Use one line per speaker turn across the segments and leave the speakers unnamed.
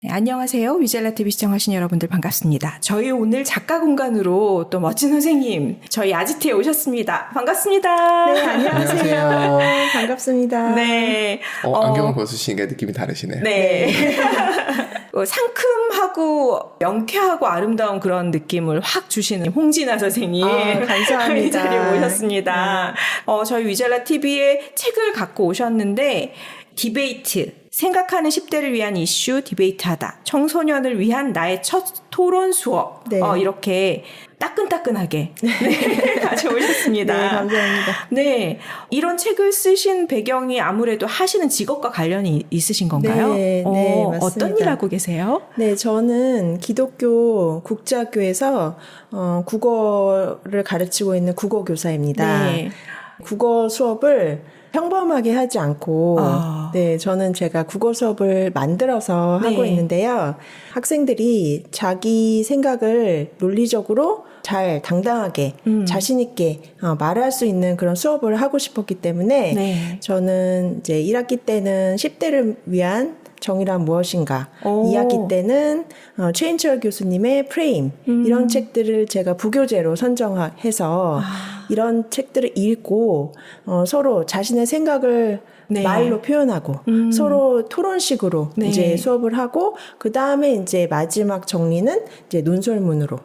네, 안녕하세요. 위젤라 TV 시청하신 여러분들 반갑습니다. 저희 오늘 작가 공간으로 또 멋진 선생님, 저희 아지트에 오셨습니다. 반갑습니다.
네, 안녕하세요. 반갑습니다.
네.
안경을 벗으시니까 느낌이 다르시네요.
네. 상큼하고 명쾌하고 아름다운 그런 느낌을 확 주시는 홍진아 선생님.
감사합니다.
이 자리에 모셨습니다. 저희 위젤라 TV에 책을 갖고 오셨는데, 디베이트. 생각하는 10대를 위한 이슈 디베이트하다. 청소년을 위한 나의 첫 토론 수업.
네.
이렇게 따끈따끈하게 네, 가져오셨습니다.
네, 감사합니다.
네, 이런 책을 쓰신 배경이 아무래도 하시는 직업과 관련이 있으신 건가요?
네, 네, 맞습니다.
어떤 일 하고 계세요?
네, 저는 기독교 국제학교에서 국어를 가르치고 있는 국어교사입니다.
네.
국어 수업을 평범하게 하지 않고 네, 저는 제가 국어 수업을 만들어서 하고 있는데요. 학생들이 자기 생각을 논리적으로 잘 당당하게 자신 있게 말할 수 있는 그런 수업을 하고 싶었기 때문에 저는 이제 1학기 때는 10대를 위한 정의란 무엇인가, 2학기 때는 최인철 교수님의 프레임 이런 책들을 제가 부교재로 선정해서 이런 책들을 읽고 서로 자신의 생각을 말로 표현하고 서로 토론식으로 이제 수업을 하고 그 다음에 이제 마지막 정리는 이제 논설문으로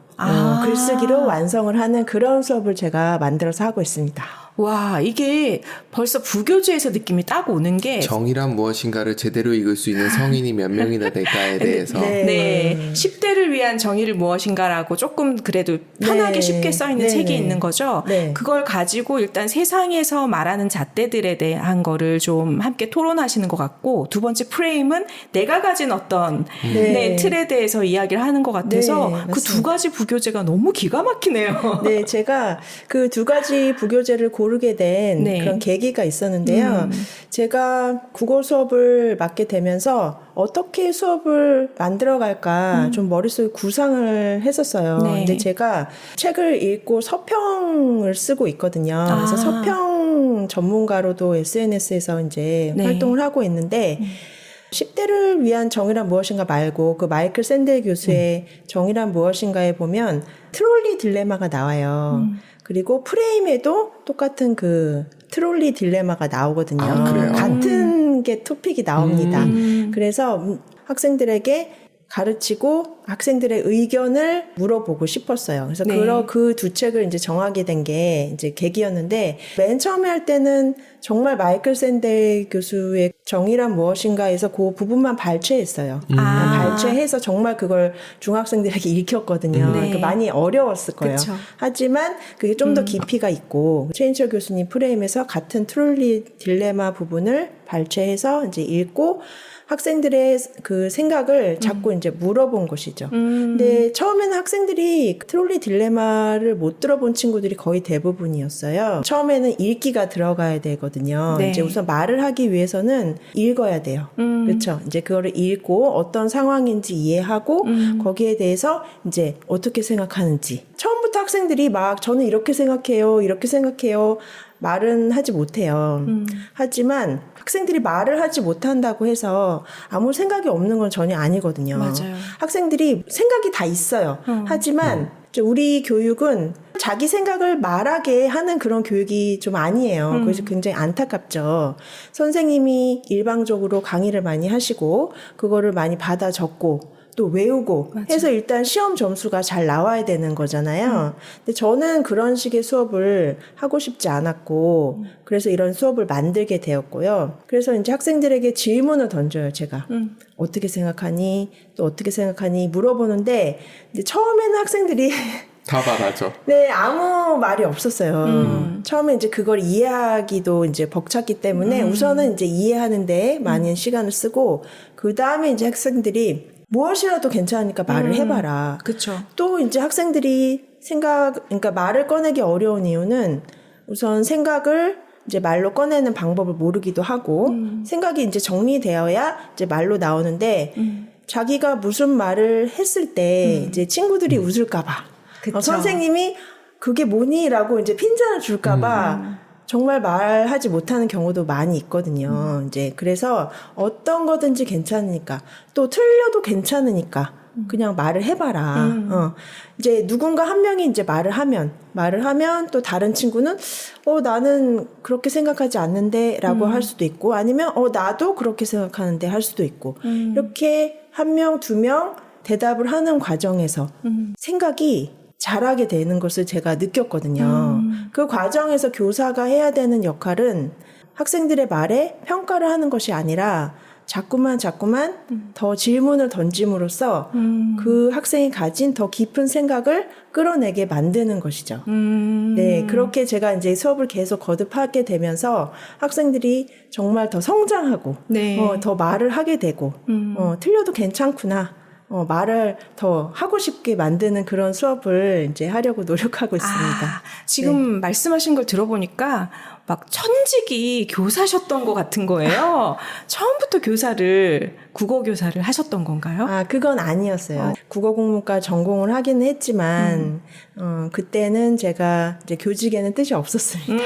글쓰기로 완성을 하는 그런 수업을 제가 만들어서 하고 있습니다.
와, 이게 벌써 부교재에서 느낌이 딱 오는 게
정의란 무엇인가를 제대로 읽을 수 있는 성인이 몇 명이나 될까에 대해서
네. 10대를 위한 정의를 무엇인가라고 조금 그래도 편하게 쉽게 써있는 책이 있는 거죠. 그걸 가지고 일단 세상에서 말하는 잣대들에 대한 거를 좀 함께 토론하시는 것 같고, 두 번째 프레임은 내가 가진 어떤 틀에 대해서 이야기를 하는 것 같아서 그 두 가지 부교재가 너무 기가 막히네요.
네, 제가 그 두 가지 부교재를 고르게 된 그런 계기가 있었는데요. 제가 국어 수업을 맡게 되면서 어떻게 수업을 만들어갈까 좀 머릿속에 구상을 했었어요. 근데 제가 책을 읽고 서평을 쓰고 있거든요. 그래서 서평 전문가로도 SNS에서 이제 활동을 하고 있는데 10대를 위한 정의란 무엇인가 말고 그 마이클 샌델 교수의 정의란 무엇인가에 보면 트롤리 딜레마가 나와요. 그리고 프레임에도 똑같은 그 트롤리 딜레마가 나오거든요. 같은 게 토픽이 나옵니다. 그래서 학생들에게 가르치고 학생들의 의견을 물어보고 싶었어요. 그래서 그 두 책을 이제 정하게 된 게 이제 계기였는데, 맨 처음에 할 때는 정말 마이클 샌델 교수의 정의란 무엇인가에서 그 부분만 발췌했어요. 발췌해서 정말 그걸 중학생들에게 읽혔거든요. 그러니까 많이 어려웠을 거예요. 하지만 그게 좀 더 깊이가 있고, 최인철 교수님 프레임에서 같은 트롤리 딜레마 부분을 발췌해서 이제 읽고 학생들의 그 생각을 자꾸 이제 물어본 것이죠. 근데 처음에는 학생들이 트롤리 딜레마를 못 들어본 친구들이 거의 대부분이었어요. 처음에는 읽기가 들어가야 되거든요. 이제 우선 말을 하기 위해서는 읽어야 돼요. 그렇죠. 이제 그거를 읽고 어떤 상황인지 이해하고 거기에 대해서 이제 어떻게 생각하는지. 처음부터 학생들이 막 저는 이렇게 생각해요. 이렇게 생각해요. 말은 하지 못해요. 하지만 학생들이 말을 하지 못한다고 해서 아무 생각이 없는 건 전혀 아니거든요.
맞아요.
학생들이 생각이 다 있어요. 하지만 우리 교육은 자기 생각을 말하게 하는 그런 교육이 좀 아니에요. 그래서 굉장히 안타깝죠. 선생님이 일방적으로 강의를 많이 하시고 그거를 많이 받아 적고 또 외우고 해서 일단 시험 점수가 잘 나와야 되는 거잖아요. 근데 저는 그런 식의 수업을 하고 싶지 않았고 그래서 이런 수업을 만들게 되었고요. 그래서 이제 학생들에게 질문을 던져요, 제가. 어떻게 생각하니? 또 어떻게 생각하니? 물어보는데 이제 처음에는 학생들이
다 말하죠.
네, 아무 말이 없었어요. 처음에 이제 그걸 이해하기도 이제 벅찼기 때문에 우선은 이제 이해하는데 많은 시간을 쓰고 그 다음에 이제 학생들이 무엇이라도 괜찮으니까 말을 해봐라.
그렇죠.
또 이제 학생들이 그러니까 말을 꺼내기 어려운 이유는 우선 생각을 이제 말로 꺼내는 방법을 모르기도 하고 생각이 이제 정리되어야 이제 말로 나오는데 자기가 무슨 말을 했을 때 이제 친구들이 웃을까봐 선생님이 그게 뭐니? 라고 이제 핀잔을 줄까봐 정말 말하지 못하는 경우도 많이 있거든요. 이제 그래서 어떤 거든지 괜찮으니까 또 틀려도 괜찮으니까 그냥 말을 해봐라. 이제 누군가 한 명이 이제 말을 하면 또 다른 친구는 나는 그렇게 생각하지 않는데라고 할 수도 있고 아니면 나도 그렇게 생각하는데 할 수도 있고 이렇게 한 명, 두 명 대답을 하는 과정에서 생각이 자라게 되는 것을 제가 느꼈거든요. 그 과정에서 교사가 해야 되는 역할은 학생들의 말에 평가를 하는 것이 아니라 자꾸만 더 질문을 던짐으로써 그 학생이 가진 더 깊은 생각을 끌어내게 만드는 것이죠. 네, 그렇게 제가 이제 수업을 계속 거듭하게 되면서 학생들이 정말 더 성장하고
네.
더 말을 하게 되고 틀려도 괜찮구나. 말을 더 하고 싶게 만드는 그런 수업을 이제 하려고 노력하고 있습니다.
지금
네.
말씀하신 걸 들어보니까 막 천직이 교사셨던 것 같은 거예요. 처음부터 국어 교사를 하셨던 건가요?
그건 아니었어요. 국어 국문과 전공을 하기는 했지만, 그때는 제가 이제 교직에는 뜻이 없었습니다.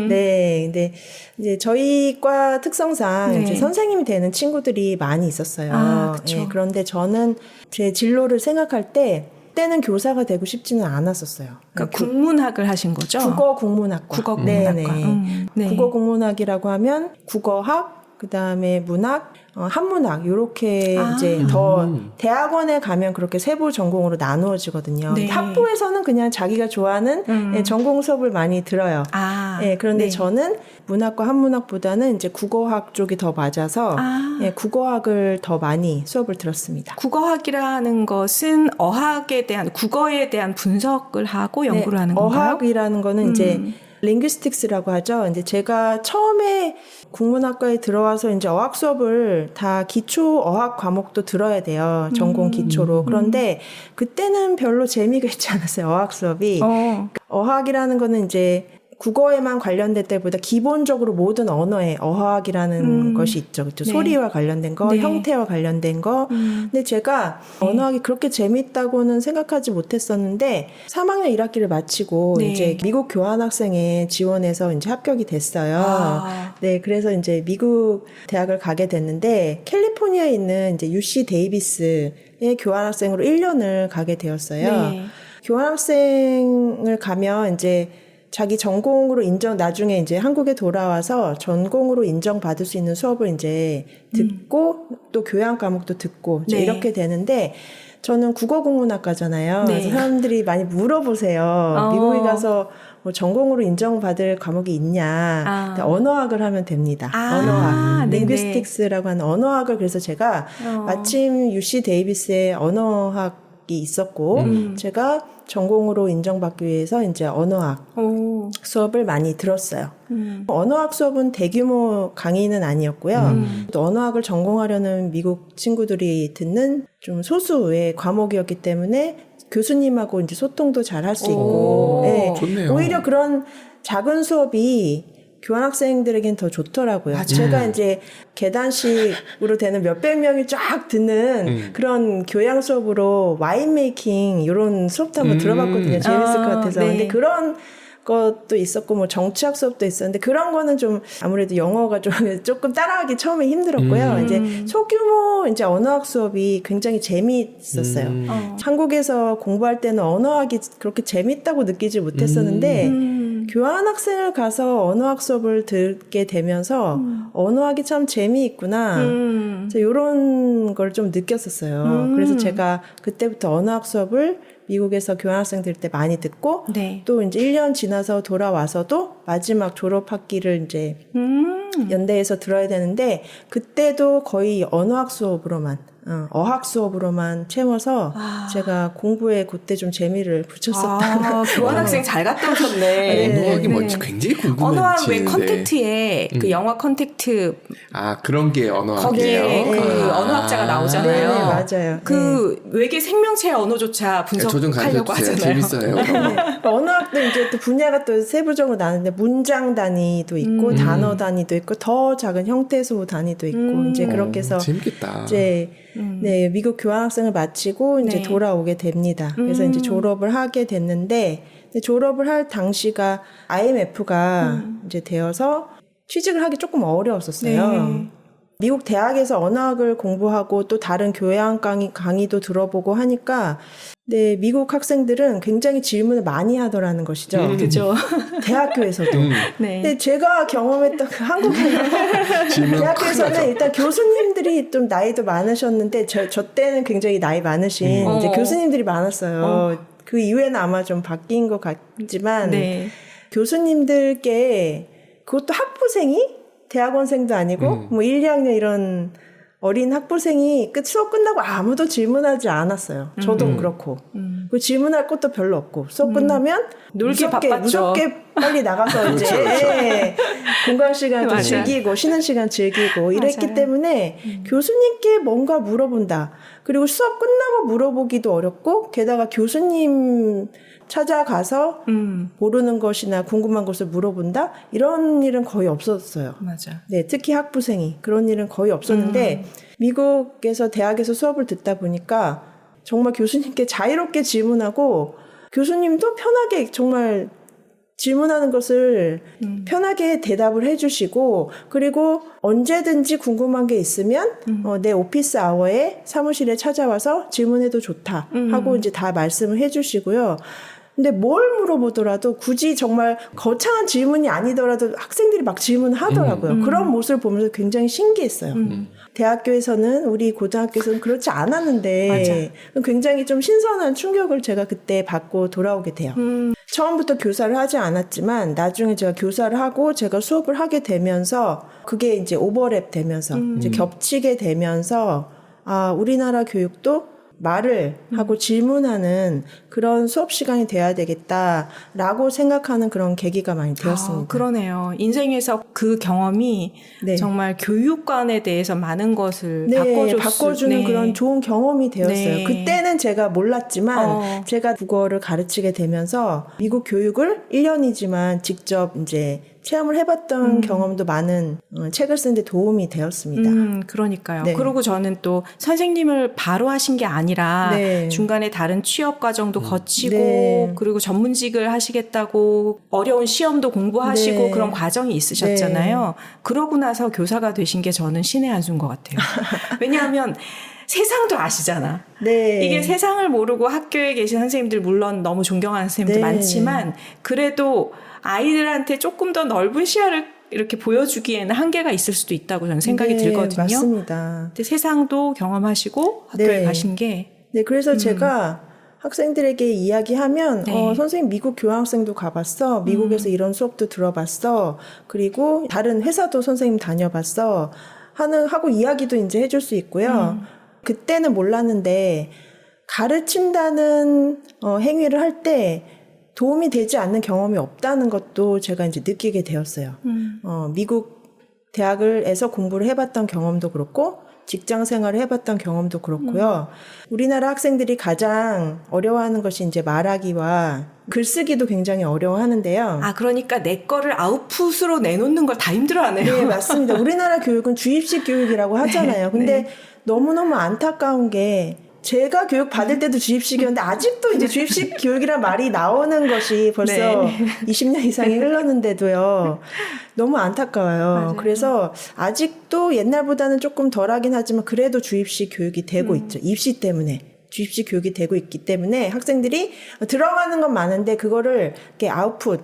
네, 근데 이제 저희 과 특성상
네.
이제 선생님이 되는 친구들이 많이 있었어요.
그쵸.
네, 그런데 저는 제 진로를 생각할 때, 그때는 교사가 되고 싶지는 않았었어요.
그러니까 국문학을 하신 거죠?
국어 국문학과.
국어 국문학과.
네. 국어 국문학이라고 하면 국어학, 그다음에 문학, 한문학 요렇게 이제 더 대학원에 가면 그렇게 세부 전공으로 나누어지거든요.
네.
학부에서는 그냥 자기가 좋아하는 전공 수업을 많이 들어요. 네, 그런데
네.
저는 문학과 한문학보다는 이제 국어학 쪽이 더 맞아서 국어학을 더 많이 수업을 들었습니다.
국어학이라는 것은 국어에 대한 분석을 하고 연구를 하는 건가요?
어학이라는 거는 이제 링귀스틱스라고 하죠. 이제 제가 처음에 국문학과에 들어와서 이제 어학 수업을 다 기초 어학 과목도 들어야 돼요. 전공 기초로. 그런데 그때는 별로 재미가 있지 않았어요. 어학 수업이. 어학이라는 거는 이제 국어에만 관련될 때보다 기본적으로 모든 언어에 어학이라는 것이 있죠. 그렇죠?
네.
소리와 관련된 거,
네.
형태와 관련된 거. 근데 제가 언어학이 그렇게 재밌다고는 생각하지 못했었는데 3학년 1학기를 마치고
네.
이제 미국 교환학생에 지원해서 이제 합격이 됐어요. 네, 그래서 이제 미국 대학을 가게 됐는데 캘리포니아에 있는 이제 UC 데이비스의 교환학생으로 1년을 가게 되었어요.
네.
교환학생을 가면 이제 자기 전공으로 나중에 이제 한국에 돌아와서 전공으로 인정받을 수 있는 수업을 이제 듣고 또 교양 과목도 듣고 이제
네.
이렇게 되는데 저는 국어국문학과잖아요.
네.
그래서 사람들이 많이 물어보세요. 미국에 가서 뭐 전공으로 인정받을 과목이 있냐. 근데 언어학을 하면 됩니다. 언어학. 링귀스틱스라고 하는 언어학을 그래서 제가 마침 UC 데이비스의 언어학이 있었고 제가 전공으로 인정받기 위해서 이제 언어학 수업을 많이 들었어요. 언어학 수업은 대규모 강의는 아니었고요. 또 언어학을 전공하려는 미국 친구들이 듣는 좀 소수의 과목이었기 때문에 교수님하고 이제 소통도 잘 할 수 있고, 네.
좋네요.
오히려 그런 작은 수업이 교환학생들에겐 더 좋더라고요.
맞아요.
제가 이제 계단식으로 되는 몇백 명이 쫙 듣는 그런 교양 수업으로 와인 메이킹 이런 수업도 한번 들어봤거든요. 재밌을 것 같아서.
네.
근데 그런 것도 있었고 뭐 정치학 수업도 있었는데 그런 거는 좀 아무래도 영어가 조금 따라하기 처음에 힘들었고요. 이제 소규모 이제 언어학 수업이 굉장히 재미있었어요. 한국에서 공부할 때는 언어학이 그렇게 재밌다고 느끼지 못했었는데 교환학생을 가서 언어학 수업을 듣게 되면서 언어학이 참 재미있구나. 이런 걸 좀 느꼈었어요. 그래서 제가 그때부터 언어학 수업을 미국에서 교환학생들 때 많이 듣고
네.
또 이제 1년 지나서 돌아와서도 마지막 졸업학기를 이제 연대에서 들어야 되는데 그때도 거의 언어학 수업으로만 어학 수업으로만 채워서 제가 공부에 그때 좀 재미를 붙였었다.
교환학생 잘 갔다 오셨네.
언어학이 뭔지 굉장히 궁금해지는데.
언어학 왜 컨택트에 그 영화 컨택트
그런 게 언어학이에요.
거기에 그 언어학자가 나오잖아요.
네, 맞아요.
그 외계 생명체 언어조차 분석하려고 하잖아요.
재밌어요.
언어학도 이제 또 분야가 또 세부적으로 나는데 문장 단위도 있고 단어 단위도 있고 더 작은 형태소 단위도 있고 이제 그렇게 해서
재밌겠다.
이제 네, 미국 교환학생을 마치고 이제
네.
돌아오게 됩니다. 그래서 이제 졸업을 하게 됐는데 졸업을 할 당시가 IMF가 이제 되어서 취직을 하기 조금 어려웠었어요.
네.
미국 대학에서 언어학을 공부하고 또 다른 교양 강의도 들어보고 하니까 네, 미국 학생들은 굉장히 질문을 많이 하더라는 것이죠.
그죠.
대학교에서도.
네.
근데 제가 경험했던 그 한국에서 대학교에서는 일단 교수님들이 좀 나이도 많으셨는데 저 때는 굉장히 나이 많으신 이제 교수님들이 많았어요. 그 이후에는 아마 좀 바뀐 것 같지만
네.
교수님들께 그것도 학부생이 대학원생도 아니고 뭐 1, 2학년 이런 어린 학부생이 수업 끝나고 아무도 질문하지 않았어요. 저도 그렇고. 그 질문할 것도 별로 없고 수업 끝나면
놀기 바빴죠.
무섭게 빨리 나가서 이제 공강 시간도 즐기고 쉬는 시간 즐기고 이랬기 때문에 교수님께 뭔가 물어본다. 그리고 수업 끝나고 물어보기도 어렵고 게다가 교수님 찾아가서 모르는 것이나 궁금한 것을 물어본다? 이런 일은 거의 없었어요.
맞아.
네, 특히 학부생이 그런 일은 거의 없었는데 미국에서 대학에서 수업을 듣다 보니까 정말 교수님께 자유롭게 질문하고 교수님도 편하게 정말 질문하는 것을 편하게 대답을 해주시고 그리고 언제든지 궁금한 게 있으면 내 오피스 아워에 사무실에 찾아와서 질문해도 좋다 하고 이제 다 말씀을 해주시고요. 근데 뭘 물어보더라도 굳이 정말 거창한 질문이 아니더라도 학생들이 막 질문하더라고요. 그런 모습을 보면서 굉장히 신기했어요. 대학교에서는 우리 고등학교에서는 그렇지 않았는데 맞아. 굉장히 좀 신선한 충격을 제가 그때 받고 돌아오게 돼요. 처음부터 교사를 하지 않았지만 나중에 제가 교사를 하고 제가 수업을 하게 되면서 그게 이제 오버랩 되면서 이제 겹치게 되면서 아, 우리나라 교육도 말을 하고 질문하는 그런 수업 시간이 돼야 되겠다라고 생각하는 그런 계기가 많이 되었습니다.
그러네요. 인생에서 그 경험이 네. 정말 교육관에 대해서 많은 것을
네, 바꿔주는 네. 그런 좋은 경험이 되었어요. 네. 그때는 제가 몰랐지만 제가 국어를 가르치게 되면서 미국 교육을 1년이지만 직접 이제 체험을 해봤던 경험도 많은 책을 쓰는 데 도움이 되었습니다.
그러니까요. 네. 그리고 저는 또 선생님을 바로 하신 게 아니라 네. 중간에 다른 취업 과정도 거치고 네. 그리고 전문직을 하시겠다고 어려운 시험도 공부하시고 네. 그런 과정이 있으셨잖아요. 네. 그러고 나서 교사가 되신 게 저는 신의 한 수인 것 같아요. 왜냐하면 세상도 아시잖아. 네. 이게 세상을 모르고 학교에 계신 선생님들 물론 너무 존경하는 선생님들 네. 많지만 그래도 아이들한테 조금 더 넓은 시야를 이렇게 보여주기에는 한계가 있을 수도 있다고 저는 생각이
네,
들거든요.
맞습니다.
근데 세상도 경험하시고 학교에
네.
가신 게.
네, 그래서 제가 학생들에게 이야기하면
네.
선생님 미국 교환학생도 가봤어. 미국에서 이런 수업도 들어봤어. 그리고 다른 회사도 선생님 다녀봤어. 하고 이야기도 이제 해줄 수 있고요. 그때는 몰랐는데 가르친다는 행위를 할 때 도움이 되지 않는 경험이 없다는 것도 제가 이제 느끼게 되었어요. 미국 대학에서 공부를 해봤던 경험도 그렇고 직장 생활을 해봤던 경험도 그렇고요. 우리나라 학생들이 가장 어려워하는 것이 이제 말하기와 글쓰기도 굉장히 어려워하는데요.
아, 그러니까 내 거를 아웃풋으로 내놓는 걸 다 힘들어하네요.
네, 맞습니다. 우리나라 교육은 주입식 교육이라고 하잖아요. 근데 네. 너무너무 안타까운 게 제가 교육 받을 때도 주입식이었는데 아직도 이제 주입식 교육이란 말이 나오는 것이 벌써 네. 20년 이상이 흘렀는데도요. 너무 안타까워요. 맞아요. 그래서 아직도 옛날보다는 조금 덜하긴 하지만 그래도 주입식 교육이 되고 있죠. 입시 때문에. 주입식 교육이 되고 있기 때문에 학생들이 들어가는 건 많은데 그거를 이렇게 아웃풋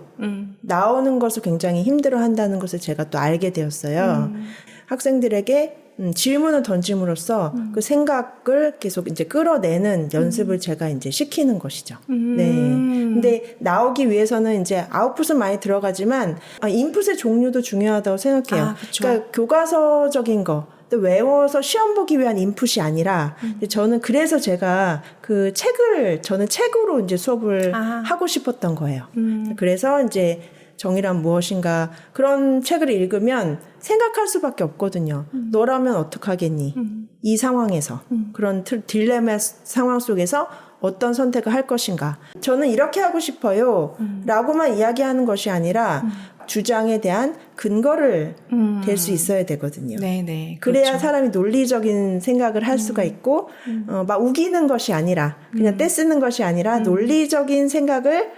나오는 것을 굉장히 힘들어한다는 것을 제가 또 알게 되었어요. 학생들에게 질문을 던짐으로써 그 생각을 계속 이제 끌어내는 연습을 제가 이제 시키는 것이죠. 네. 근데 나오기 위해서는 이제 아웃풋은 많이 들어가지만 인풋의 종류도 중요하다고 생각해요. 그러니까 교과서적인 거. 외워서 시험 보기 위한 인풋이 아니라 저는 그래서 제가 저는 책으로 이제 수업을 하고 싶었던 거예요. 그래서 이제 정의란 무엇인가 그런 책을 읽으면 생각할 수밖에 없거든요. 너라면 어떡하겠니? 이 상황에서 그런 딜레마 상황 속에서 어떤 선택을 할 것인가? 저는 이렇게 하고 싶어요. 라고만 이야기하는 것이 아니라 주장에 대한 근거를 될 수 있어야 되거든요.
네네.
그래야
그렇죠.
사람이 논리적인 생각을 할 수가 있고 막 우기는 것이 아니라 그냥 떼쓰는 것이 아니라 논리적인 생각을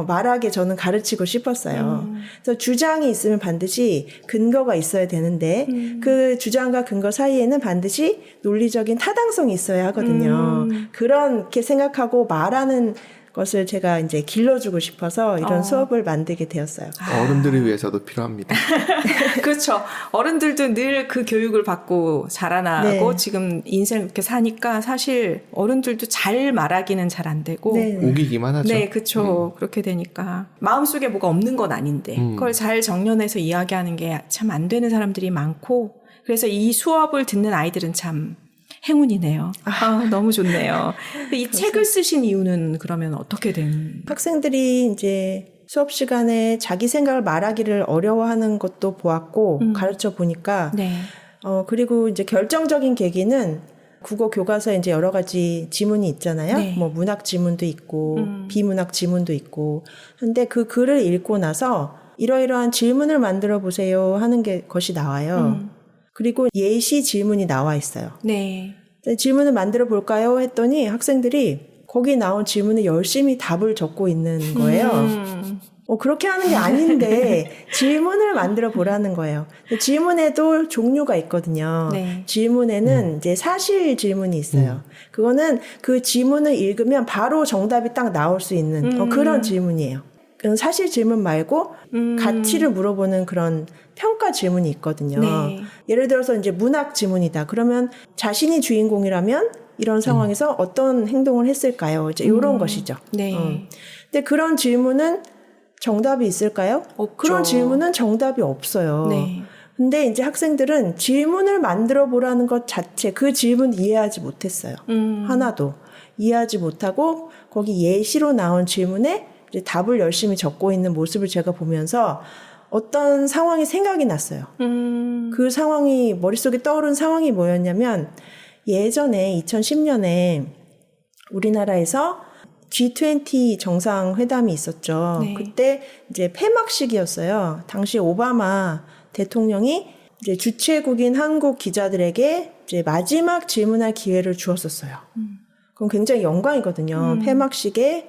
말하게 저는 가르치고 싶었어요. 그래서 주장이 있으면 반드시 근거가 있어야 되는데 그 주장과 근거 사이에는 반드시 논리적인 타당성이 있어야 하거든요. 그렇게 생각하고 말하는 것을 제가 이제 길러주고 싶어서 이런 수업을 만들게 되었어요.
어른들을 위해서도 필요합니다.
그렇죠. 어른들도 늘 그 교육을 받고 자라나고
네.
지금 인생 이렇게 사니까 사실 어른들도 잘 말하기는 잘 안 되고
네.
우기기만 하죠.
네, 그렇죠. 그렇게 되니까 마음속에 뭐가 없는 건 아닌데 그걸 잘 정연해서 이야기하는 게 참 안 되는 사람들이 많고 그래서 이 수업을 듣는 아이들은 참 행운이네요. 너무 좋네요. 이 책을 쓰신 이유는 그러면 어떻게 된?
학생들이 이제 수업 시간에 자기 생각을 말하기를 어려워하는 것도 보았고 가르쳐 보니까
네.
그리고 이제 결정적인 계기는 국어 교과서에 이제 여러 가지 지문이 있잖아요.
네.
뭐 문학 지문도 있고 비문학 지문도 있고. 근데 그 글을 읽고 나서 이러이러한 질문을 만들어 보세요 하는 것이 나와요. 그리고 예시 질문이 나와 있어요.
네.
질문을 만들어 볼까요? 했더니 학생들이 거기 나온 질문에 열심히 답을 적고 있는 거예요. 그렇게 하는 게 아닌데 질문을 만들어 보라는 거예요. 질문에도 종류가 있거든요.
네.
질문에는 이제 사실 질문이 있어요. 그거는 그 질문을 읽으면 바로 정답이 딱 나올 수 있는 그런 질문이에요. 그건 사실 질문 말고 가치를 물어보는 그런 평가 질문이 있거든요.
네.
예를 들어서 이제 문학 질문이다. 그러면 자신이 주인공이라면 이런 상황에서 어떤 행동을 했을까요? 이제 이런 것이죠.
네.
근데 그런 질문은 정답이 있을까요?
없죠.
그런 질문은 정답이 없어요.
네.
근데 이제 학생들은 질문을 만들어 보라는 것 자체, 그 질문 이해하지 못했어요. 하나도. 이해하지 못하고 거기 예시로 나온 질문에 이제 답을 열심히 적고 있는 모습을 제가 보면서 어떤 상황이 생각이 났어요. 그 상황이 머릿속에 떠오른 상황이 뭐였냐면 예전에 2010년에 우리나라에서 G20 정상회담이 있었죠.
네.
그때 이제 폐막식이었어요. 당시 오바마 대통령이 이제 주최국인 한국 기자들에게 이제 마지막 질문할 기회를 주었었어요. 그건 굉장히 영광이거든요. 폐막식에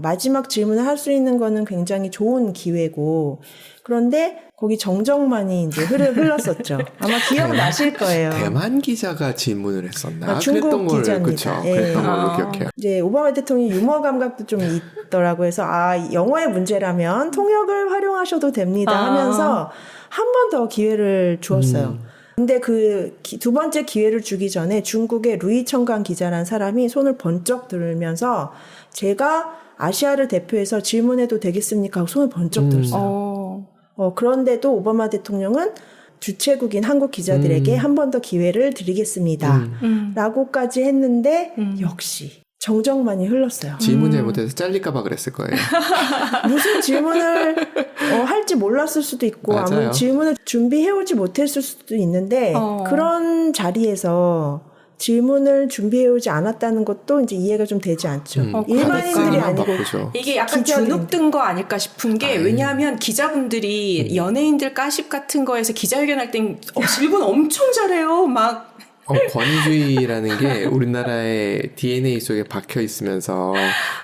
마지막 질문을 할 수 있는 거는 굉장히 좋은 기회고 그런데 거기 정적만이 이제 흘렀었죠. 아마 기억나실 거예요.
대만 기자가 질문을 했었나?
중국 기자입니다.
그렇죠.
예.
그랬던 걸로 기억해요.
이제 오바마 대통령이 유머 감각도 좀 있더라고 해서 영어의 문제라면 통역을 활용하셔도 됩니다 하면서 한 번 더 기회를 주었어요. 근데 그 두 번째 기회를 주기 전에 중국의 루이 청강 기자라는 사람이 손을 번쩍 들면서 제가 아시아를 대표해서 질문해도 되겠습니까? 하고 손을 번쩍 들었어요. 그런데도 오바마 대통령은 주최국인 한국 기자들에게 한 번 더 기회를 드리겠습니다. 라고까지 했는데 역시 정적만이 흘렀어요.
질문 잘못해서 잘릴까봐 그랬을 거예요.
무슨 질문을 할지 몰랐을 수도 있고 아무 질문을 준비해오지 못했을 수도 있는데 그런 자리에서 질문을 준비해오지 않았다는 것도 이제 이해가 좀 되지 않죠. 일반인들이 아니고
이게 약간 주눅든 거 아닐까 싶은 게 왜냐하면 기자분들이 연예인들 가십 같은 거에서 기자회견할 땐 질문 엄청 잘해요. 막
권위주의라는 게 우리나라의 DNA 속에 박혀 있으면서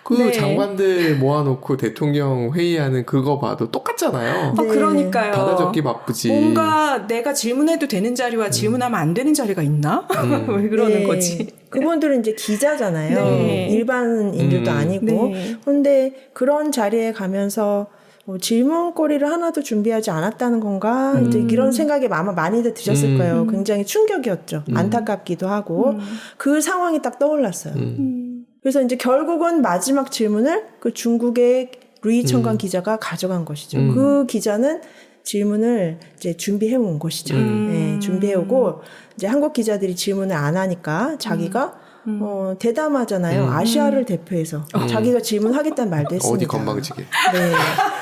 그
네.
장관들 모아놓고 대통령 회의하는 그거 봐도 똑같잖아요.
네.
그러니까요.
받아 적기 바쁘지.
뭔가 내가 질문해도 되는 자리와 질문하면 안 되는 자리가 있나? 왜 그러는
네.
거지?
그분들은 이제 기자잖아요.
네.
일반인들도 아니고.
네.
그런데 그런 자리에 가면서 질문거리를 하나도 준비하지 않았다는 건가? 이제 이런 생각이 아마 많이들 드셨을 거예요. 굉장히 충격이었죠. 안타깝기도 하고. 그 상황이 딱 떠올랐어요. 그래서 이제 결국은 마지막 질문을 그 중국의 루이 청강 기자가 가져간 것이죠. 그 기자는 질문을 이제 준비해 온 것이죠. 네, 준비해 오고 이제 한국 기자들이 질문을 안 하니까 자기가 대담하잖아요. 아시아를 대표해서 자기가 질문하겠다는 말도 했습니다.
어디 건방지게.
네.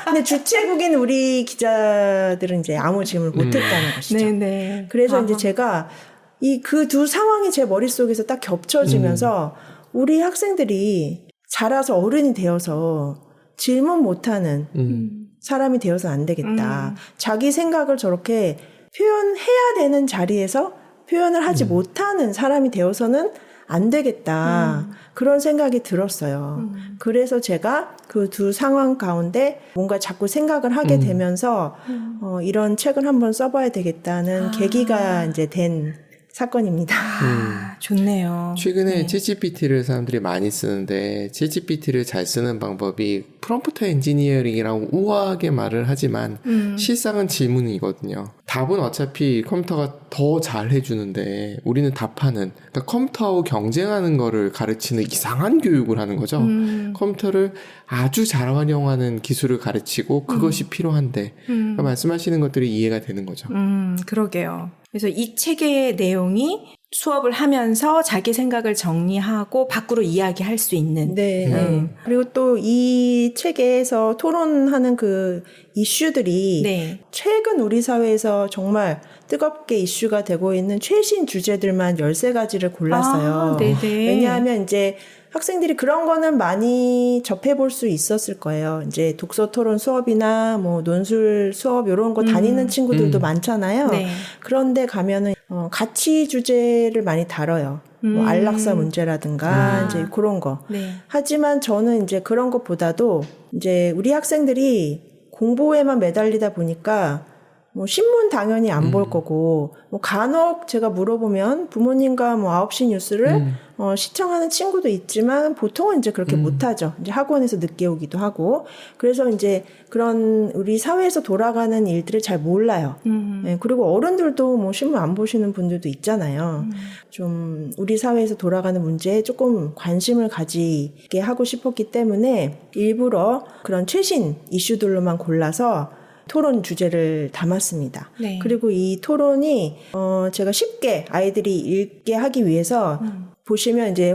근데 주최국인 우리 기자들은 이제 아무 질문을 못했다는 것이죠.
네네.
그래서 이제 제가 그 두 상황이 제 머릿속에서 딱 겹쳐지면서 우리 학생들이 자라서 어른이 되어서 질문 못하는 사람이 되어서 안 되겠다. 자기 생각을 저렇게 표현해야 되는 자리에서 표현을 하지 못하는 사람이 되어서는 안 되겠다. 그런 생각이 들었어요. 그래서 제가 그 두 상황 가운데 뭔가 자꾸 생각을 하게 되면서 이런 책을 한번 써봐야 되겠다는 계기가 이제 된 사건입니다.
좋네요.
최근에 챗GPT를 사람들이 많이 쓰는데 챗GPT를 잘 쓰는 방법이 프롬프트 엔지니어링이라고 우아하게 말을 하지만 실상은 질문이거든요. 답은 어차피 컴퓨터가 더 잘 해주는데 우리는 답하는, 그러니까 컴퓨터하고 경쟁하는 거를 가르치는 이상한 교육을 하는 거죠. 컴퓨터를 아주 잘 활용하는 기술을 가르치고 그것이 필요한데 그러니까 말씀하시는 것들이 이해가 되는 거죠.
그러게요. 그래서 이 책의 내용이 수업을 하면서 자기 생각을 정리하고 밖으로 이야기할 수 있는.
네. 그리고 또 이 책에서 토론하는 그 이슈들이 최근 우리 사회에서 정말 뜨겁게 이슈가 되고 있는 최신 주제들만 13가지를 골랐어요. 왜냐하면 이제 학생들이 그런 거는 많이 접해볼 수 있었을 거예요. 이제 독서 토론 수업이나 뭐 논술 수업 이런 거 다니는 친구들도 많잖아요. 그런데 가면은 가치 주제를 많이 다뤄요. 뭐 안락사 문제라든가 이제 그런 거. 하지만 저는 이제 그런 것보다도 이제 우리 학생들이 공부에만 매달리다 보니까 뭐 신문 당연히 안 볼 거고 뭐 간혹 제가 물어보면 부모님과 뭐 9시 뉴스를 시청하는 친구도 있지만 보통은 이제 그렇게 못 하죠. 이제 학원에서 늦게 오기도 하고. 그래서 이제 그런 우리 사회에서 돌아가는 일들을 잘 몰라요. 네, 그리고 어른들도 뭐 신문 안 보시는 분들도 있잖아요. 좀 우리 사회에서 돌아가는 문제에 조금 관심을 가지게 하고 싶었기 때문에 일부러 그런 최신 이슈들로만 골라서 토론 주제를 담았습니다. 그리고 이 토론이 제가 쉽게 아이들이 읽게 하기 위해서 보시면 이제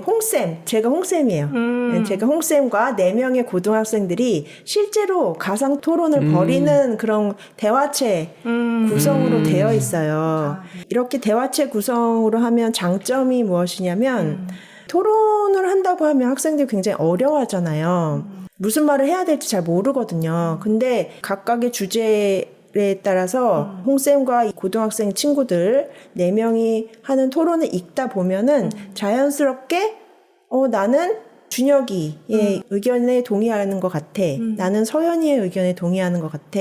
제가 홍쌤이에요. 제가 홍쌤과 4명의 고등학생들이 실제로 가상 토론을 벌이는 그런 대화체 구성으로 되어 있어요. 이렇게 대화체 구성으로 하면 장점이 무엇이냐면 토론을 한다고 하면 학생들이 굉장히 어려워하잖아요. 무슨 말을 해야 될지 잘 모르거든요. 근데 각각의 주제에 따라서 홍쌤과 고등학생 친구들 4명이 하는 토론을 읽다 보면은 자연스럽게 나는 준혁이의 의견에 동의하는 것 같아. 나는 서연이의 의견에 동의하는 것 같아.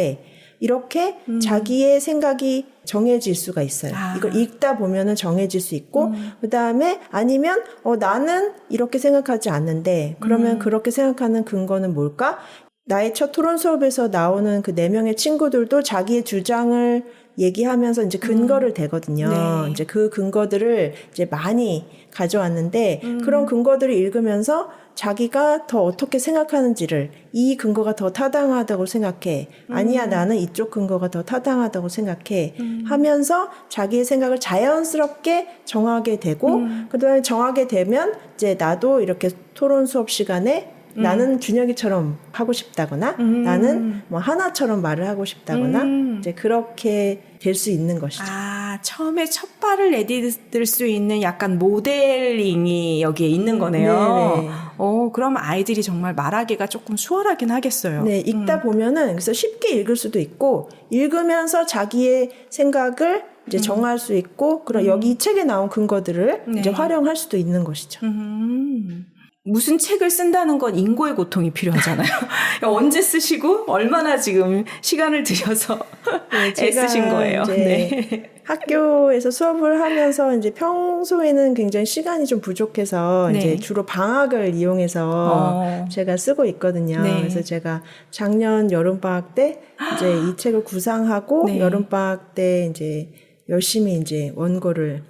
이렇게 자기의 생각이 정해질 수가 있어요. 이걸 읽다 보면은 정해질 수 있고, 그 다음에 아니면, 나는 이렇게 생각하지 않는데, 그러면 그렇게 생각하는 근거는 뭘까? 나의 첫 토론 수업에서 나오는 그 4명의 친구들도 자기의 주장을 얘기하면서 이제 근거를 대거든요. 이제 그 근거들을 이제 많이 가져왔는데, 그런 근거들을 읽으면서 자기가 더 어떻게 생각하는지를, 이 근거가 더 타당하다고 생각해. 아니야, 나는 이쪽 근거가 더 타당하다고 생각해. 하면서 자기의 생각을 자연스럽게 정하게 되고, 그 다음에 정하게 되면 이제 나도 이렇게 토론 수업 시간에 나는 준혁이처럼 하고 싶다거나 나는 뭐 하나처럼 말을 하고 싶다거나 이제 그렇게 될 수 있는 것이죠.
처음에 첫 발을 내디딜 수 있는 약간 모델링이 여기에 있는 거네요. 그럼 아이들이 정말 말하기가 조금 수월하긴 하겠어요.
네, 읽다 보면은 그래서 쉽게 읽을 수도 있고 읽으면서 자기의 생각을 이제 정할 수 있고 그럼 여기 이 책에 나온 근거들을 이제 활용할 수도 있는 것이죠.
무슨 책을 쓴다는 건 인고의 고통이 필요하잖아요. 언제 쓰시고 얼마나 지금 시간을 들여서 애쓰신 거예요.
학교에서 수업을 하면서 이제 평소에는 굉장히 시간이 좀 부족해서 이제 주로 방학을 이용해서 제가 쓰고 있거든요. 그래서 제가 작년 여름방학 때 이제 이 책을 구상하고 여름방학 때 이제 열심히 이제 원고를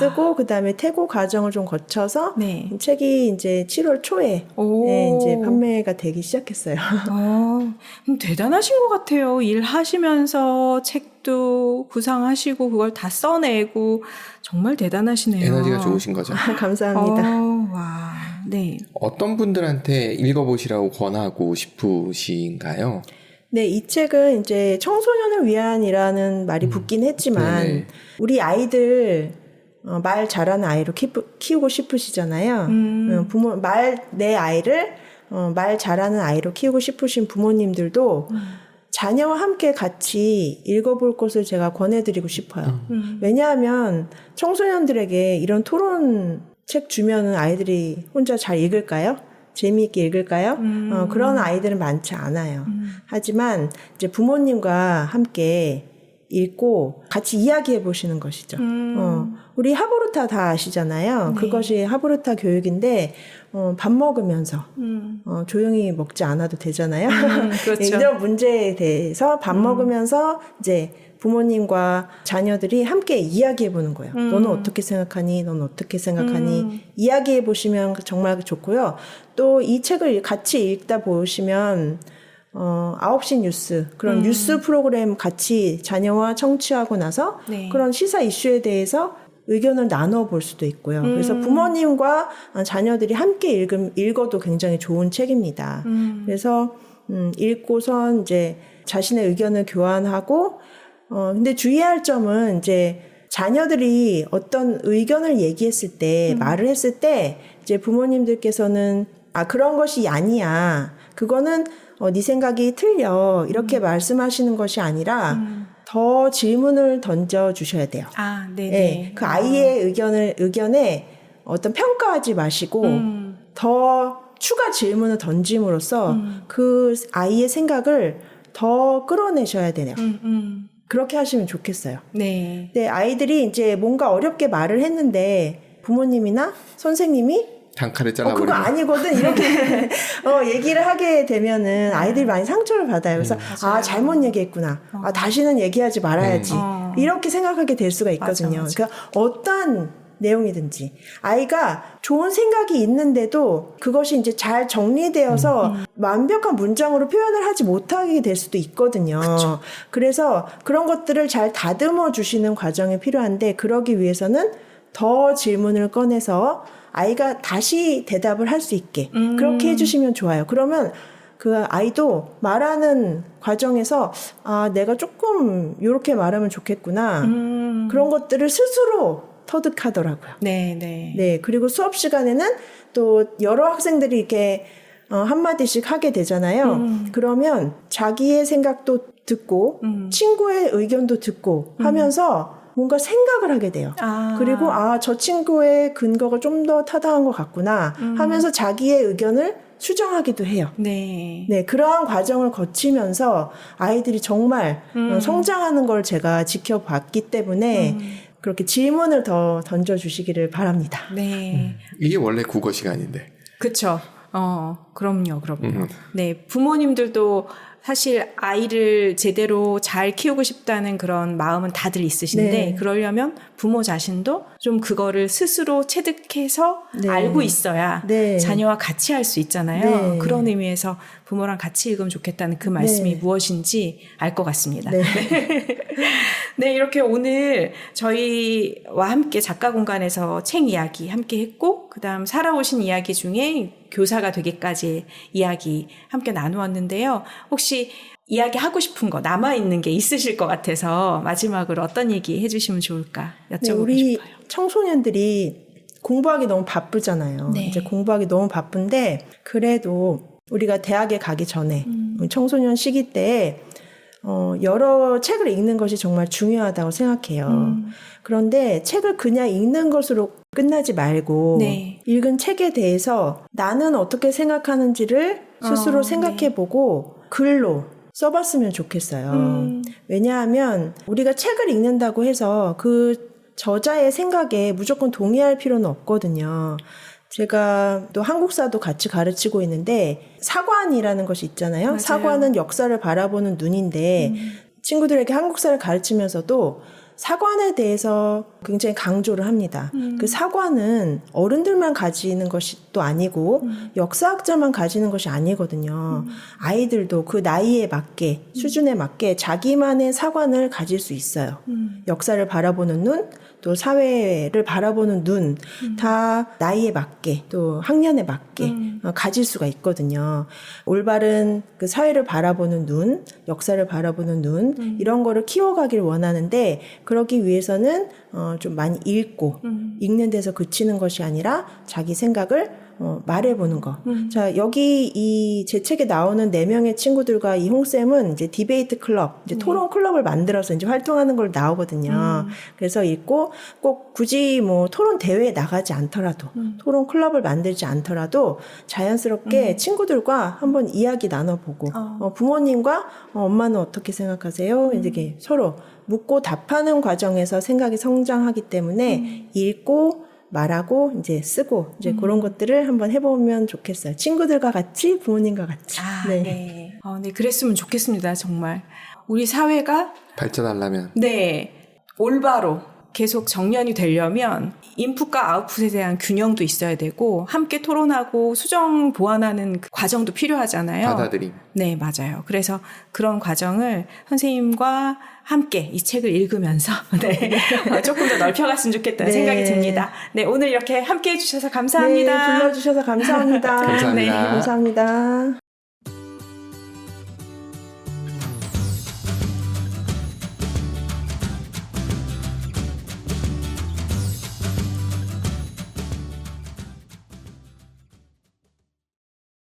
쓰고 그다음에 태고 과정을 좀 거쳐서 책이 이제 7월 초에 이제 판매가 되기 시작했어요.
대단하신 것 같아요. 일하시면서 책도 구상하시고 그걸 다 써내고 정말 대단하시네요.
에너지가 좋으신 거죠.
감사합니다.
어떤 분들한테 읽어보시라고 권하고 싶으신가요?
네, 이 책은 이제 청소년을 위한이라는 말이 붙긴 했지만 우리 아이들 말 잘하는 아이로 키우고 싶으시잖아요. 내 아이를 말 잘하는 아이로 키우고 싶으신 부모님들도 자녀와 함께 같이 읽어볼 것을 제가 권해드리고 싶어요. 왜냐하면 청소년들에게 이런 토론책 주면은 아이들이 혼자 잘 읽을까요? 재미있게 읽을까요? 그런 아이들은 많지 않아요. 하지만 이제 부모님과 함께 읽고 같이 이야기해 보시는 것이죠. 우리 하브루타 다 아시잖아요. 네. 그것이 하브루타 교육인데 밥 먹으면서 조용히 먹지 않아도 되잖아요. 그렇죠. 이런 문제에 대해서 밥 먹으면서 이제 부모님과 자녀들이 함께 이야기해 보는 거예요. 너는 어떻게 생각하니? 너는 어떻게 생각하니? 이야기해 보시면 정말 좋고요. 또 이 책을 같이 읽다 보시면 9시 뉴스, 그런 뉴스 프로그램 같이 자녀와 청취하고 나서 네. 그런 시사 이슈에 대해서 의견을 나눠볼 수도 있고요. 그래서 부모님과 자녀들이 함께 읽어도 굉장히 좋은 책입니다. 그래서 읽고선 이제 자신의 의견을 교환하고 근데 주의할 점은 이제 자녀들이 어떤 의견을 얘기했을 때, 말을 했을 때 이제 부모님들께서는 그런 것이 아니야. 그거는 네 생각이 틀려. 이렇게 말씀하시는 것이 아니라 더 질문을 던져 주셔야 돼요. 네네. 네, 그 아이의 의견에 어떤 평가하지 마시고 더 추가 질문을 던짐으로써 그 아이의 생각을 더 끌어내셔야 되네요. 그렇게 하시면 좋겠어요. 네. 네, 아이들이 이제 뭔가 어렵게 말을 했는데 부모님이나 선생님이
단칼에 잘라버리고
그거 아니거든 이렇게 얘기를 하게 되면은 아이들이 많이 상처를 받아요. 그래서 잘못 얘기했구나. 다시는 얘기하지 말아야지. 이렇게 생각하게 될 수가 있거든요. 맞아. 그러니까 어떠한 내용이든지 아이가 좋은 생각이 있는데도 그것이 이제 잘 정리되어서 완벽한 문장으로 표현을 하지 못하게 될 수도 있거든요. 그쵸. 그래서 그런 것들을 잘 다듬어 주시는 과정이 필요한데 그러기 위해서는 더 질문을 꺼내서 아이가 다시 대답을 할 수 있게 그렇게 해주시면 좋아요. 그러면 그 아이도 말하는 과정에서 내가 조금 이렇게 말하면 좋겠구나. 그런 것들을 스스로 터득하더라고요. 네. 그리고 수업 시간에는 또 여러 학생들이 이렇게 한마디씩 하게 되잖아요. 그러면 자기의 생각도 듣고 친구의 의견도 듣고 하면서 뭔가 생각을 하게 돼요. 그리고 저 친구의 근거가 좀 더 타당한 것 같구나 하면서 자기의 의견을 수정하기도 해요. 네, 그러한 과정을 거치면서 아이들이 정말 성장하는 걸 제가 지켜봤기 때문에 그렇게 질문을 더 던져주시기를 바랍니다.
네.
이게 원래 국어 시간인데.
그렇죠. 그럼요. 네, 부모님들도 사실 아이를 제대로 잘 키우고 싶다는 그런 마음은 다들 있으신데 네. 그러려면 부모 자신도 좀 그거를 스스로 체득해서 네. 알고 있어야 네. 자녀와 같이 할 수 있잖아요. 네. 그런 의미에서 부모랑 같이 읽으면 좋겠다는 그 말씀이 네. 무엇인지 알 것 같습니다. 네. 네, 이렇게 오늘 저희와 함께 작가 공간에서 책 이야기 함께 했고 그다음 살아오신 이야기 중에 교사가 되기까지 이야기 함께 나누었는데요. 혹시 이야기하고 싶은 거 남아있는 게 있으실 것 같아서 마지막으로 어떤 얘기 해주시면 좋을까 여쭤보고
우리
싶어요.
청소년들이 공부하기 너무 바쁘잖아요. 네. 이제 공부하기 너무 바쁜데 그래도 우리가 대학에 가기 전에 청소년 시기 때에 여러 책을 읽는 것이 정말 중요하다고 생각해요. 그런데 책을 그냥 읽는 것으로 끝나지 말고 네. 읽은 책에 대해서 나는 어떻게 생각하는지를 스스로 생각해보고 네. 글로 써봤으면 좋겠어요. 왜냐하면 우리가 책을 읽는다고 해서 그 저자의 생각에 무조건 동의할 필요는 없거든요. 제가 또 한국사도 같이 가르치고 있는데 사관이라는 것이 있잖아요. 맞아요. 사관은 역사를 바라보는 눈인데 친구들에게 한국사를 가르치면서도 사관에 대해서 굉장히 강조를 합니다. 그 사관은 어른들만 가지는 것이 또 아니고 역사학자만 가지는 것이 아니거든요. 아이들도 그 나이에 맞게 수준에 맞게 자기만의 사관을 가질 수 있어요. 역사를 바라보는 눈, 또 사회를 바라보는 눈, 다 나이에 맞게 또 학년에 맞게 가질 수가 있거든요. 올바른 그 사회를 바라보는 눈, 역사를 바라보는 눈 이런 거를 키워가길 원하는데 그러기 위해서는 좀 많이 읽고 읽는 데서 그치는 것이 아니라 자기 생각을 말해보는 거. 자, 여기 제 책에 나오는 4명의 친구들과 이홍쌤은 이제 디베이트 클럽, 이제 토론 클럽을 만들어서 이제 활동하는 걸 나오거든요. 그래서 읽고 꼭 굳이 뭐 토론 대회에 나가지 않더라도, 토론 클럽을 만들지 않더라도 자연스럽게 친구들과 한번 이야기 나눠보고, 부모님과 엄마는 어떻게 생각하세요? 이렇게 서로 묻고 답하는 과정에서 생각이 성장하기 때문에 읽고 말하고 이제 쓰고 이제 그런 것들을 한번 해보면 좋겠어요. 친구들과 같이 부모님과 같이.
네. 네, 그랬으면 좋겠습니다. 정말 우리 사회가
발전하려면
올바로 계속 정년이 되려면 인풋과 아웃풋에 대한 균형도 있어야 되고 함께 토론하고 수정 보완하는 그 과정도 필요하잖아요.
받아들임.
네, 맞아요. 그래서 그런 과정을 선생님과 함께 이 책을 읽으면서 조금 더 넓혀갔으면 좋겠다는 생각이 듭니다. 네, 오늘 이렇게 함께 해주셔서 감사합니다.
네, 불러주셔서 감사합니다.
감사합니다.
감사합니다.